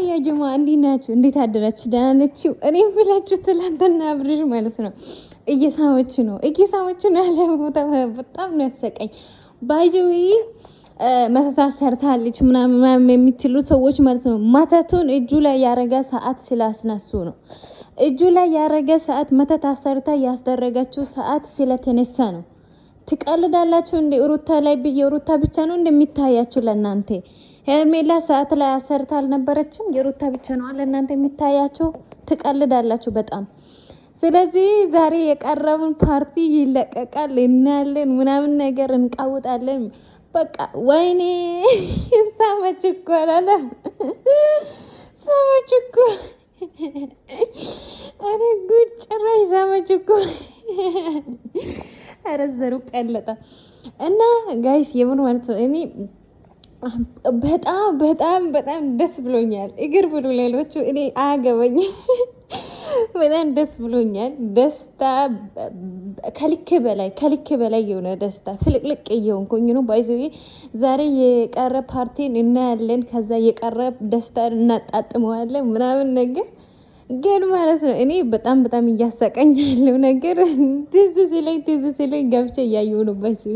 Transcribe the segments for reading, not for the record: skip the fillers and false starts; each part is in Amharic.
ያ ጀማ እንዴት ናችሁ? እንዴት አደራችሁ? ደህና ናችሁ? እኔ ብላችሁ ትላንትና አብርሽ ማለት ነው እየሳመች ነው ያለ ቦታ በጣም ነው ያሰቀኝ። ባይዘዊ መተታ ሰርታለች ምናምን የሚትሉ ሰዎች ማለት ነው መተቱን እጁ ላይ ያረጋ ሰዓት ስላስነሱ ነው። እጁ ላይ ያረጋ ሰዓት መተታ ሰርታ ያስደረጋችሁ ሰዓት ስለተነሳ ነው። ትቀልዳላችሁ እንደ ሩታ ላይ ሩታ ብቻ ነው እንደሚታያችሁ ለእናንተ። ሄርሜላ ሰዓት ላይ አሰርታ አልነበረችም? የሩታ ብቻ ነው ለእናንተ የሚታያችሁ። ትቀልዳላችሁ በጣም። ስለዚህ ዛሬ የቀረቡን ፓርቲ ይለቀቃል እናያለን፣ ምናምን ነገር እንቃውጣለን። በቃ ወይኔ ሳመች እኮ አላለ ሳመች እኮ አረ ጉድ ጭራሽ ሳመች እኮ አረ ዘሩ ቀለጠ እና ጋይስ የምን ማለት ነው እኔ በጣም ደስ ብሎኛል። እግር ብሉ ሌሎቹ እኔ አያገባኝ። በጣም ደስ ብሎኛል። ደስታ ከልክ በላይ የሆነ ደስታ ፍልቅልቅ እየሆንኩኝ ነው። ባይዘው ዛሬ የቀረ ፓርቲን እናያለን። ከዛ የቀረ ደስታ እናጣጥመዋለን ምናምን ነገር ግን ማለት ነው እኔ በጣም እያሳቀኝ ያለው ነገር ትዝ ሲለኝ ገብቼ እያየሁ ነው። ባይዘው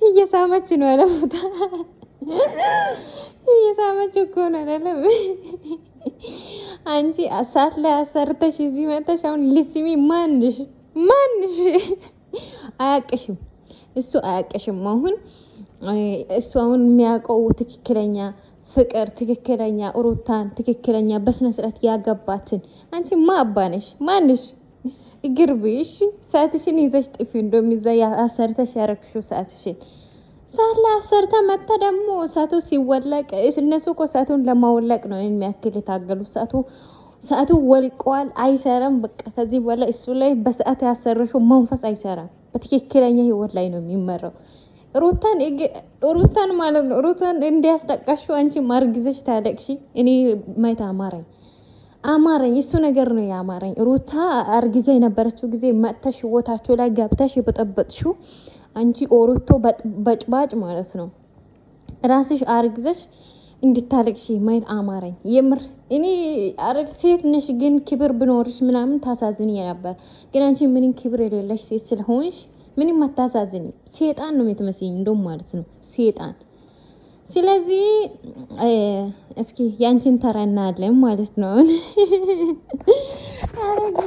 እየሳመች ነው አለፍታ እየሳመች እኮ ነው አይደለም። አንቺ አሳት ላይ አሰርተሽ እዚህ መጣሽ። አሁን ልስሚ ማንሽ አያቅሽም፣ እሱ አያቅሽም። እሱ አሁን የሚያውቀው ትክክለኛ ፍቅር፣ ትክክለኛ ሩታን፣ ትክክለኛ በስነ ስርዓት ያገባትን አንቺ ማባነሽ ማንሽ ግርብሽ ሰዓትሽን ይዘሽ ጥፊ እንደሚዛ አሰርተሽ ያረክሽው ሰዓትሽን ሳላ አሰርታ መጣ። ደግሞ እሳቱ ሲወለቅ እነሱ እኮ እሳቱን ለማወለቅ ነው የሚያክል የታገሉት። ሰዓቱ ወልቋል፣ አይሰራም። በቃ ከዚህ በኋላ እሱ ላይ በሰዓት ያሰረሽው መንፈስ አይሰራም። በትክክለኛ ህይወት ላይ ነው የሚመራው። ሩታን ማለት ነው ሩታን እንዲያስጠቃሽው አንቺ ማርግዘሽ ታለቅሺ። እኔ ማይታ አማረኝ እሱ ነገር ነው ያማረኝ። ሩታ አርግዘ የነበረችው ጊዜ መጥተሽ ህይወታቸው ላይ ገብተሽ የበጠበጥሽው አንቺ ኦሮቶ በጭባጭ ማለት ነው ራስሽ አርግዘሽ እንድታለቅሺ ማየት አማረኝ። የምር እኔ አረግ ሴት ነሽ፣ ግን ክብር ብኖርሽ ምናምን ታሳዝኝ ነበር። ግን አንቺ ምንም ክብር የሌለሽ ሴት ስለሆንሽ ምንም አታሳዝኝ። ሴጣን ነው የምትመስይኝ እንደውም ማለት ነው ሴጣን። ስለዚህ እስኪ ያንቺን ተራ እናያለን ማለት ነው። አረግ